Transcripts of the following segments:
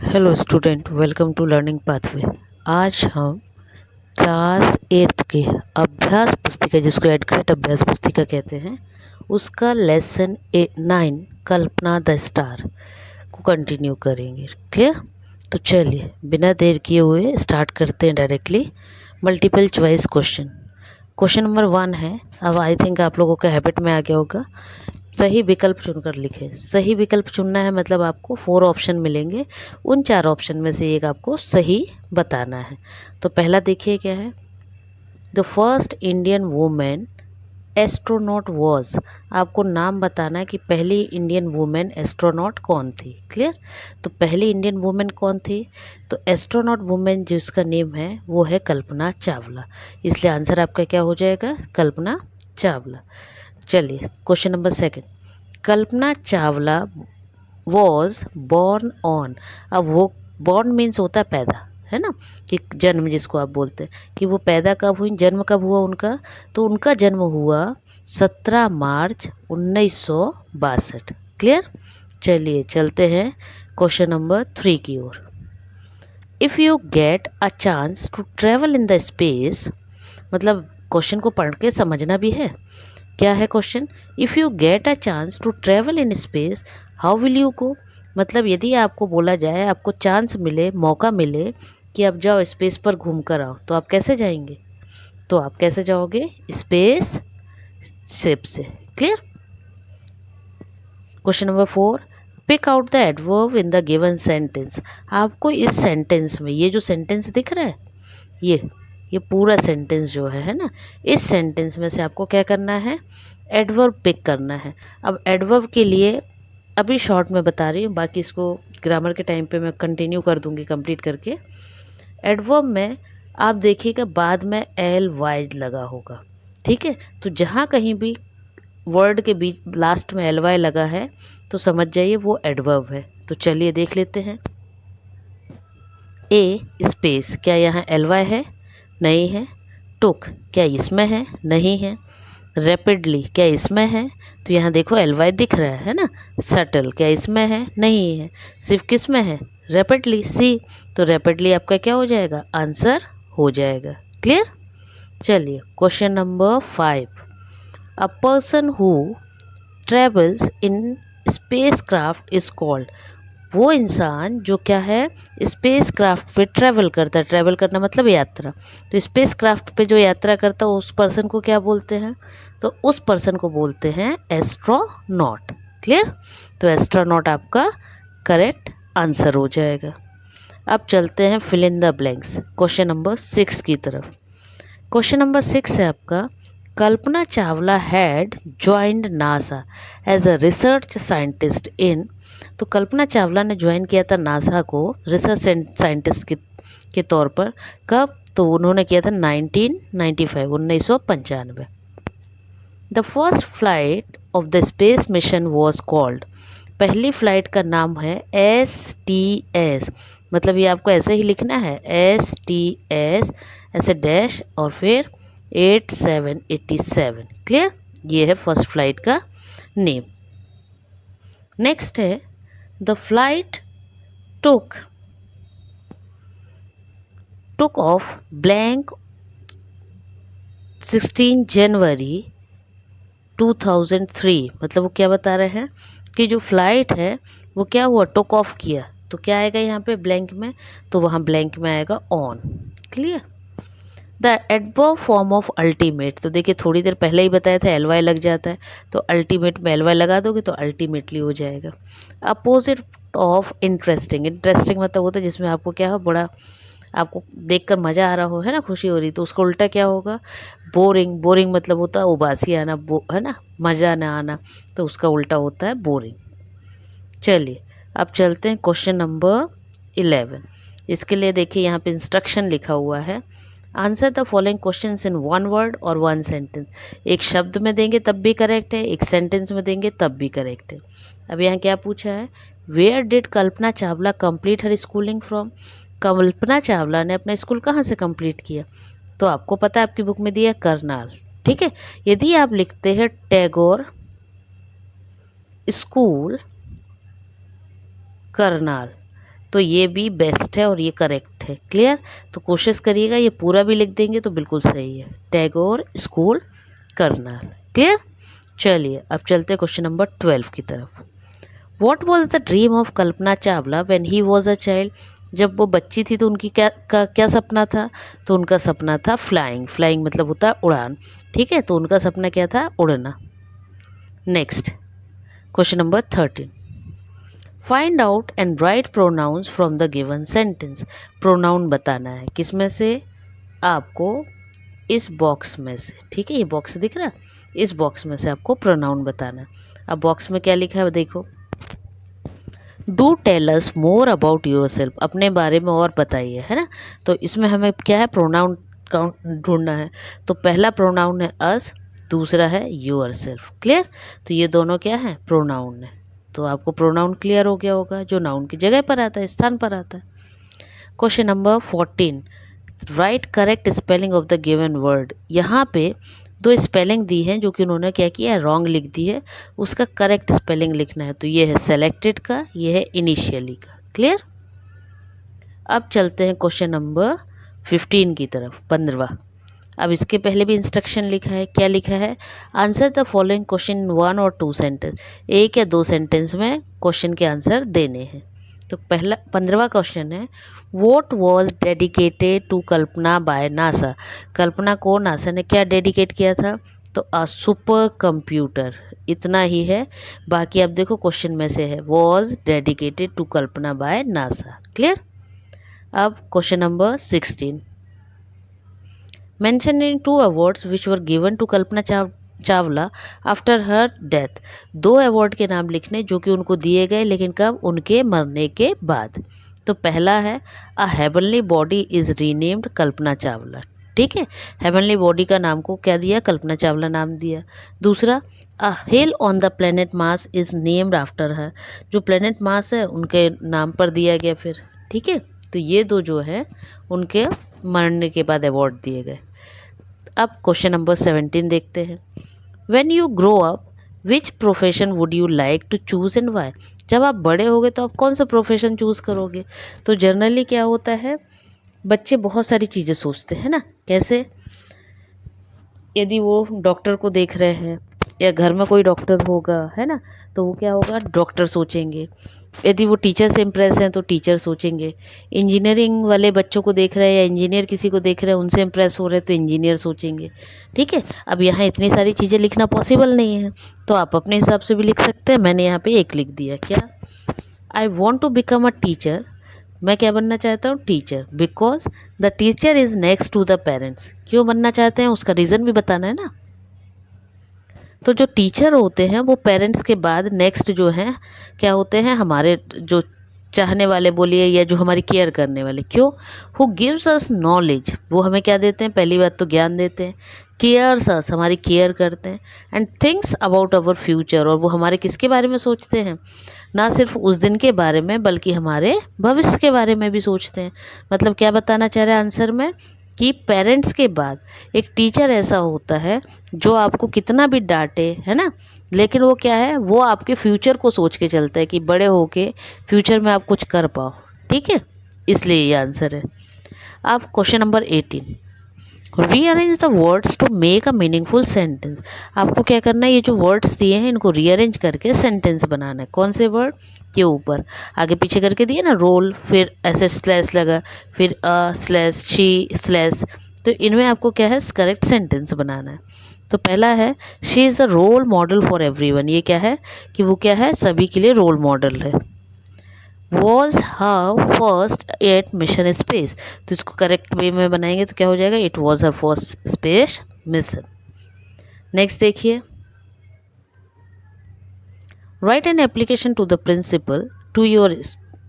Hello student, welcome to learning pathway. आज हम class 8 के अभ्यास पुस्तिका, जिसको एडक्रेट अभ्यास पुस्तिका कहते हैं, उसका लेसन 9 कल्पना द स्टार को कंटिन्यू करेंगे। क्लियर? तो चलिए बिना देर किए हुए स्टार्ट करते हैं directly. Multiple choice question. Question number 1 है। अब आई थिंक आप लोगों का हैबिट में आ गया होगा, सही विकल्प चुनकर लिखें। सही विकल्प चुनना है मतलब आपको 4 ऑप्शन मिलेंगे, उन 4 ऑप्शन में से एक आपको सही बताना है। तो पहला देखिए क्या है। The first Indian women astronaut was. आपको नाम बताना है कि पहली इंडियन वुमेन एस्ट्रोनॉट कौन थी। क्लियर? तो पहली इंडियन वुमेन कौन थी? तो एस्ट्रोनॉट वुमेन जिसका नेम है वो है कल्पना चावला, इसलिए आंसर आपका क्या हो जाएगा? कल्पना चावला। चलिए question number 2। Kalpana Chawla was born on. अब वो बॉर्न मीन्स होता है पैदा, है ना, कि जन्म जिसको आप बोलते हैं, कि वो पैदा कब हुई, जन्म कब हुआ उनका। तो उनका जन्म हुआ 17 मार्च 1962। क्लियर? चलिए चलते हैं क्वेश्चन नंबर 3 की ओर। If you get a chance to travel in the space, मतलब क्वेश्चन को पढ़ के समझना भी है। क्या है question? If you get a chance to travel in space, how will you go. मतलब यदि आपको बोला जाए, आपको चांस मिले, मौका मिले कि आप जाओ स्पेस पर घूम कर आओ, तो आप कैसे जाएंगे? तो आप कैसे जाओगे? स्पेस शिप से। Clear? Question number 4। Pick out the adverb in the given sentence. आपको इस सेंटेंस में, ये जो सेंटेंस दिख रहा है, ये पूरा सेंटेंस जो है ना, इस सेंटेंस में से आपको क्या करना है? एडवर्ब पिक करना है। अब एडवर्ब के लिए अभी शॉर्ट में बता रही हूँ, बाकी इसको ग्रामर के टाइम पे मैं कंटिन्यू कर दूंगी कंप्लीट करके। एडवर्ब में आप देखिएगा बाद में एल वाई लगा होगा, ठीक है। तो जहाँ कहीं भी वर्ड के बीच लास्ट में एल वाई लगा है तो समझ जाइए वो एडवर्ब है। तो चलिए देख लेते हैं। ए स्पेस, क्या यहाँ एल वाई है? नहीं है। टुक, क्या इसमें है? नहीं है। रैपिडली, क्या इसमें है? तो यहाँ देखो एल वाई दिख रहा है ना। सटल, क्या इसमें है? नहीं है। सिर्फ किस में है? रैपिडली, सी। तो रैपिडली आपका क्या हो जाएगा? आंसर हो जाएगा। क्लियर? चलिए question number 5। A person who travels in space craft is called. वो इंसान जो क्या है? स्पेस क्राफ्ट पे ट्रैवल करता है। ट्रैवल करना मतलब यात्रा। तो स्पेस क्राफ्ट पे जो यात्रा करता है उस पर्सन को क्या बोलते हैं? तो उस पर्सन को बोलते हैं एस्ट्रोनॉट। क्लियर? तो एस्ट्रोनॉट आपका करेक्ट आंसर हो जाएगा। अब चलते हैं fill in the blanks, question number 6 की तरफ। क्वेश्चन नंबर 6 है आपका, Kalpana Chawla had joined NASA as a research scientist in. तो कल्पना चावला ने ज्वाइन किया था नासा को रिसर्च साइंटिस्ट के तौर पर। कब? तो उन्होंने किया था 1995, 1995। The first flight of the space mission was called. पहली फ्लाइट का नाम है STS। मतलब ये आपको ऐसे ही लिखना है, STS ऐसे डैश और फिर 8787। क्लियर? ये है फर्स्ट फ्लाइट का नेम। नेक्स्ट है the flight took off blank 16 जनवरी 2003। मतलब वो क्या बता रहे हैं कि जो फ्लाइट है वो क्या हुआ? टुक ऑफ किया। तो क्या आएगा यहाँ पे ब्लैंक में? तो वहाँ ब्लैंक में आएगा on. Clear? The adverb form of ultimate. तो देखिए थोड़ी देर पहले ही बताया था एल वाई लग जाता है, तो अल्टीमेट में एल वाई लगा दोगे तो अल्टीमेटली हो जाएगा। Opposite of interesting. इंटरेस्टिंग मतलब होता है जिसमें आपको क्या हो, बड़ा आपको देखकर मज़ा आ रहा हो, है ना, खुशी हो रही, तो उसका उल्टा क्या होगा? बोरिंग। बोरिंग मतलब होता है उबासी आना, है ना, मज़ा ना आना, तो उसका उल्टा होता है बोरिंग। चलिए अब चलते हैं क्वेश्चन नंबर 11। इसके लिए देखिए यहाँ पे इंस्ट्रक्शन लिखा हुआ है। Answer the following question in 1 word और 1 सेंटेंस। एक शब्द में देंगे तब भी करेक्ट है, एक सेंटेंस में देंगे तब भी करेक्ट है। अब यहाँ क्या पूछा है? Where did Kalpana Chawla complete her schooling from. Kalpana Chawla ने अपना स्कूल कहाँ से कंप्लीट किया? तो आपको पता है आपकी बुक में दिया करनाल। ठीक है। यदि आप लिखते हैं टैगोर स्कूल करनाल, तो ये भी बेस्ट है और ये करेक्ट है। क्लियर? तो कोशिश करिएगा ये पूरा भी लिख देंगे तो बिल्कुल सही है। टैगोर स्कूल करनाल। क्लियर? चलिए अब चलते हैं क्वेश्चन नंबर 12 की तरफ। What was the dream of Kalpana Chawla when he was a child? जब वो बच्ची थी तो उनकी क्या सपना था? तो उनका सपना था फ्लाइंग। फ्लाइंग मतलब होता है उड़ान। ठीक है, तो उनका सपना क्या था? उड़ना। Next question number 13। Find out and write pronounce from the given sentence. Pronoun बताना है, किसमें से? आपको इस बॉक्स में से। ठीक है, ये बॉक्स दिख रहा है, इस बॉक्स में से आपको प्रोनाउन बताना है। अब बॉक्स में क्या लिखा है देखो। Do tell us more about yourself. अपने बारे में और बताइए, है ना। तो इसमें हमें क्या है? प्रोनाउन ढूंढना है। तो पहला प्रोनाउन है अस, दूसरा है योर सेल्फ। क्लियर? तो ये दोनों क्या है? प्रोनाउन है। तो आपको प्रोनाउन क्लियर हो गया होगा, जो नाउन की जगह पर आता है, स्थान पर आता है। Question number 14। Right correct spelling of the given word. यहाँ पे दो स्पेलिंग दी है जो कि उन्होंने क्या किया है? रॉन्ग लिख दी है। उसका करेक्ट स्पेलिंग लिखना है। तो ये है सेलेक्टेड का, ये है इनिशियली का। क्लियर? अब चलते हैं क्वेश्चन नंबर 15 की तरफ, 15वां। अब इसके पहले भी इंस्ट्रक्शन लिखा है। क्या लिखा है? Answer the following question in 1 और 2 सेंटेंस। एक या दो सेंटेंस में क्वेश्चन के आंसर देने हैं। तो पहला 15वां क्वेश्चन है, what was dedicated to Kalpana by NASA. Kalpana को नासा ने क्या डेडिकेट किया था? तो अ सुपर कंप्यूटर। इतना ही है। बाकी आप देखो क्वेश्चन में से है, was dedicated to Kalpana by NASA. Clear? अब question number 16। Mention in 2 awards which were given to Kalpana Chawla after her death. 2 award के नाम लिखने जो कि उनको दिए गए, लेकिन कब? उनके मरने के बाद। तो पहला है a heavenly body is renamed Kalpana Chawla. ठीक है, हेवनली बॉडी का नाम को क्या दिया? कल्पना चावला नाम दिया। दूसरा, a hill on the planet Mars is named after her. जो प्लेनेट मार्स है उनके नाम पर दिया गया फिर। ठीक है, तो ये दो जो है उनके मरने के बाद अवार्ड दिए गए। अब क्वेश्चन नंबर 17 देखते हैं। When you grow up which profession would you like to choose and why. जब आप बड़े होगे तो आप कौन सा प्रोफेशन चूज़ करोगे? तो जनरली क्या होता है, बच्चे बहुत सारी चीज़ें सोचते हैं ना। कैसे? यदि वो डॉक्टर को देख रहे हैं या घर में कोई डॉक्टर होगा, है ना, तो वो क्या होगा? डॉक्टर सोचेंगे। यदि वो टीचर से इम्प्रेस हैं तो टीचर सोचेंगे। इंजीनियरिंग वाले बच्चों को देख रहे हैं या इंजीनियर किसी को देख रहे हैं, उनसे इम्प्रेस हो रहे हैं तो इंजीनियर सोचेंगे। ठीक है, अब यहाँ इतनी सारी चीज़ें लिखना पॉसिबल नहीं है, तो आप अपने हिसाब से भी लिख सकते हैं। मैंने यहाँ पे एक लिख दिया। क्या? I want to become a teacher. मैं क्या बनना चाहता हूँ? Teacher. Because the teacher is next to the parents. क्यों बनना चाहते हैं उसका रीज़न भी बताना है ना। तो जो टीचर होते हैं वो पेरेंट्स के बाद नेक्स्ट जो हैं क्या होते हैं? हमारे जो चाहने वाले बोलिए या जो हमारी केयर करने वाले। क्यों? Who gives us knowledge. वो हमें क्या देते हैं? पहली बात तो ज्ञान देते हैं। केयर्स अस, हमारी केयर करते हैं। And thinks about our future, और वो हमारे किसके बारे में सोचते हैं? ना सिर्फ उस दिन के बारे में बल्कि हमारे भविष्य के बारे में भी सोचते हैं। मतलब क्या बताना चाह रहे हैं आंसर में? कि पेरेंट्स के बाद एक टीचर ऐसा होता है जो आपको कितना भी डांटे, है ना, लेकिन वो क्या है? वो आपके फ्यूचर को सोच के चलता है कि बड़े होके फ्यूचर में आप कुछ कर पाओ। ठीक है, इसलिए ये आंसर है। अब question number 18। Rearrange the words to make a meaningful sentence. आपको क्या करना है? ये जो वर्ड्स दिए हैं इनको रीअरेंज करके सेंटेंस बनाना है। कौन से वर्ड? के ऊपर आगे पीछे करके दिए ना, रोल, फिर ऐसे स्लैश लगा, फिर अ स्लैश शी स्लैश। तो इनमें आपको क्या है? करेक्ट सेंटेंस बनाना है। तो पहला है she is a role model for everyone. ये क्या है? कि वो क्या है? सभी के लिए रोल मॉडल है। Was her first at mission space. तो इसको करेक्ट वे में बनाएंगे तो क्या हो जाएगा? It was her first space mission. Next देखिए, write an application to the principal to your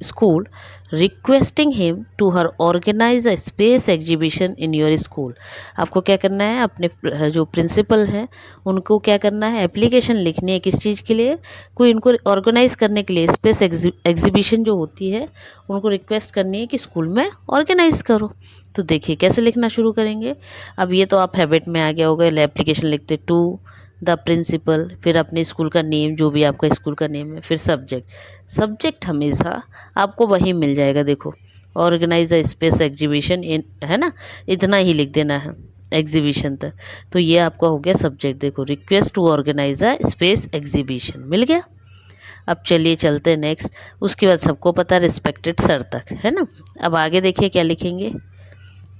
school requesting him to her organise a space exhibition in your school. आपको क्या करना है? अपने जो प्रिंसिपल हैं उनको क्या करना है? एप्लीकेशन लिखनी है। किस चीज़ के लिए? कोई इनको ऑर्गेनाइज करने के लिए, स्पेस एग्जीबिशन जो होती है उनको रिक्वेस्ट करनी है कि स्कूल में ऑर्गेनाइज करो। तो देखिए कैसे लिखना शुरू करेंगे। अब ये तो आप हैबिट में आ गया होगा, एप्लीकेशन लिखते टू, द प्रिंसिपल, फिर अपने स्कूल का नेम, जो भी आपका स्कूल का नेम है, फिर सब्जेक्ट हमेशा आपको वहीं मिल जाएगा। देखो, organise the space exhibition in, है ना, इतना ही लिख देना है एग्जीबिशन तक। तो ये आपका हो गया सब्जेक्ट। देखो, request to organise a space exhibition मिल गया। अब चलिए चलते हैं नेक्स्ट। उसके बाद सबको पता रिस्पेक्टेड सर तक, है ना। अब आगे देखिए क्या लिखेंगे।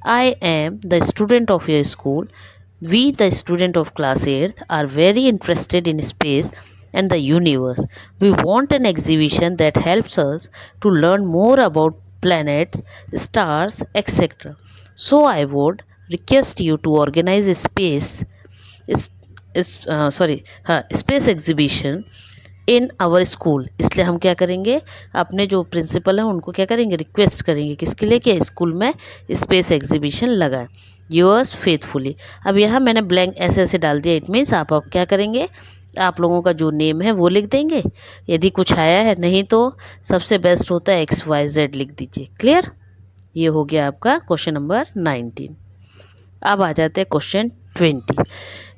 I am the student of your school, we the student of class 8 are very interested in space and the universe. We want an exhibition that helps us to learn more about planets, stars, etc. So I would request you to organize a space exhibition in our school. इसलिए हम क्या करेंगे, अपने जो principal हैं उनको क्या करेंगे, रिक्वेस्ट करेंगे किसके लिए, कि स्कूल में स्पेस एग्जीबिशन लगाएं। Yours faithfully. अब यहाँ मैंने ब्लैंक ऐसे ऐसे डाल दिया। इट मीन्स आप क्या करेंगे, आप लोगों का जो नेम है वो लिख देंगे, यदि कुछ आया है, नहीं तो सबसे बेस्ट होता है XYZ लिख दीजिए। क्लियर। ये हो गया आपका क्वेश्चन नंबर 19। अब आ जाते हैं क्वेश्चन 20।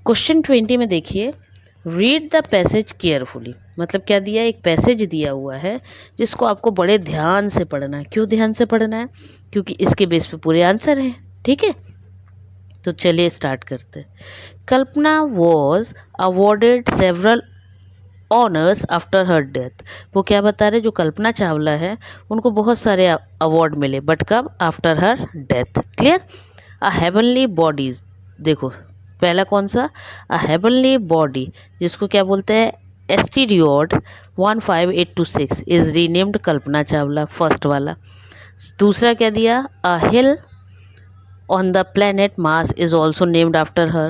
क्वेश्चन 20 में देखिए, रीड द पैसेज केयरफुली। मतलब क्या दिया है, एक पैसेज दिया हुआ है जिसको आपको बड़े ध्यान से पढ़ना है। क्यों ध्यान से पढ़ना है, क्योंकि इसके बेस पे पूरे आंसर हैं। ठीक है, तो चलिए स्टार्ट करते हैं। Kalpana was awarded several honours after her death. वो क्या बता रहे, जो कल्पना चावला है उनको बहुत सारे अवार्ड मिले, बट कब, आफ्टर हर डेथ। क्लियर। अ हेवनली बॉडीज, देखो पहला कौन सा, अ हेवनली बॉडी, जिसको क्या बोलते हैं, एस्टीरियोड 15826 is renamed Kalpana Chawla, first वाला। दूसरा क्या दिया, अ हिल on the planet Mars is also named after her.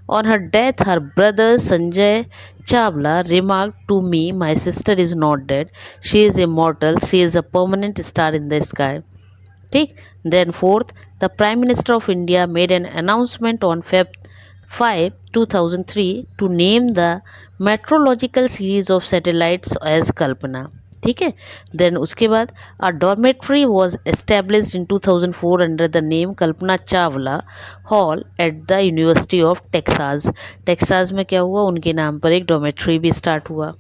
On her death, her brother Sanjay Chawla remarked to me, my sister is not dead. She is immortal. She is a permanent star in the sky. ठीक। Then fourth, the Prime Minister of India made an announcement on Feb 5, 2003 to name the meteorological series of satellites as Kalpana। ठीक है। Then उसके बाद a dormitory was established in 2004 under the name Kalpana Chawla hall at the university of Texas. Texas में क्या हुआ, उनके नाम पर एक डॉर्मेट्री भी स्टार्ट हुआ।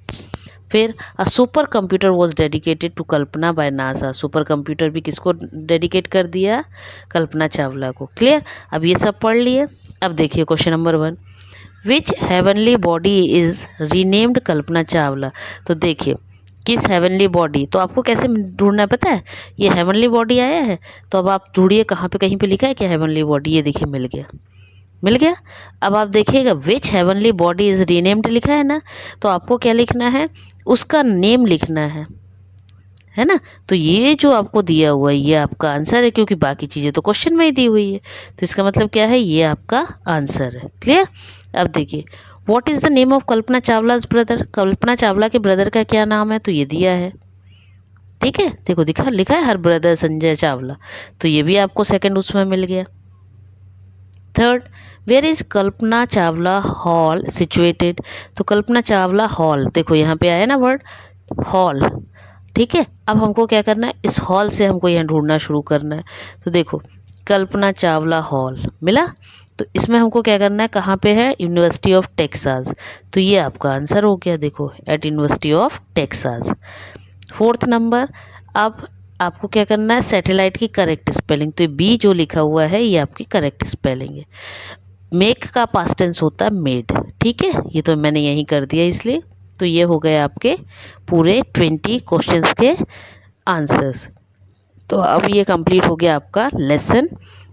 फिर a supercomputer was dedicated to Kalpana by NASA. Supercomputer भी किसको डेडिकेट कर दिया, कल्पना चावला को। क्लियर। अब ये सब पढ़ लिए। अब देखिए question number 1, which heavenly body is renamed Kalpana Chawla. तो देखिए किस हेवनली बॉडी, तो आपको कैसे ढूंढना है पता है, ये हेवनली बॉडी आया है, तो अब आप ढूंढिए कहाँ पे, कहीं पे लिखा है क्या हेवनली बॉडी, ये देखिए मिल गया, मिल गया। अब आप देखिएगा विच हेवनली बॉडी इज रीनेम्ड लिखा है ना, तो आपको क्या लिखना है, उसका नेम लिखना है ना। तो ये जो आपको दिया हुआ है ये आपका आंसर है, क्योंकि बाकी चीज़ें तो क्वेश्चन में ही दी हुई है, तो इसका मतलब क्या है, ये आपका आंसर है। क्लियर। अब देखिए, what is the name of Kalpana Chawla's brother. Kalpana Chawla के ब्रदर का क्या नाम है, तो ये दिया है। ठीक है, देखो दिखा लिखा है हर ब्रदर संजय चावला, तो ये भी आपको सेकंड उसमें मिल गया। Third, where is Kalpana Chawla hall situated. तो कल्पना चावला हॉल, देखो यहाँ पे आया ना वर्ड हॉल। ठीक है, अब हमको क्या करना है, इस हॉल से हमको यहाँ ढूंढना शुरू करना है। तो देखो कल्पना चावला हॉल मिला, तो इसमें हमको क्या करना है, कहाँ पे है, यूनिवर्सिटी ऑफ टेक्सास। तो ये आपका आंसर हो गया, देखो at university of Texas. Fourth number, अब आपको क्या करना है, सैटेलाइट की करेक्ट स्पेलिंग। तो बी जो लिखा हुआ है ये आपकी करेक्ट स्पेलिंग है। मेक का पास्ट टेंस होता है मेड। ठीक है, ये तो मैंने यहीं कर दिया इसलिए। तो ये हो गए आपके पूरे 20 क्वेश्चंस के आंसर्स। तो अब ये कंप्लीट हो गया आपका लेसन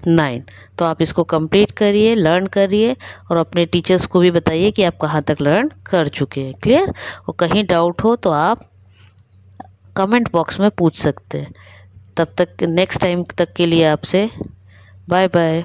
9। तो आप इसको कंप्लीट करिए, लर्न करिए, और अपने टीचर्स को भी बताइए कि आप कहाँ तक लर्न कर चुके हैं। क्लियर। और कहीं डाउट हो तो आप कमेंट बॉक्स में पूछ सकते हैं। तब तक नेक्स्ट टाइम तक के लिए आपसे बाय बाय।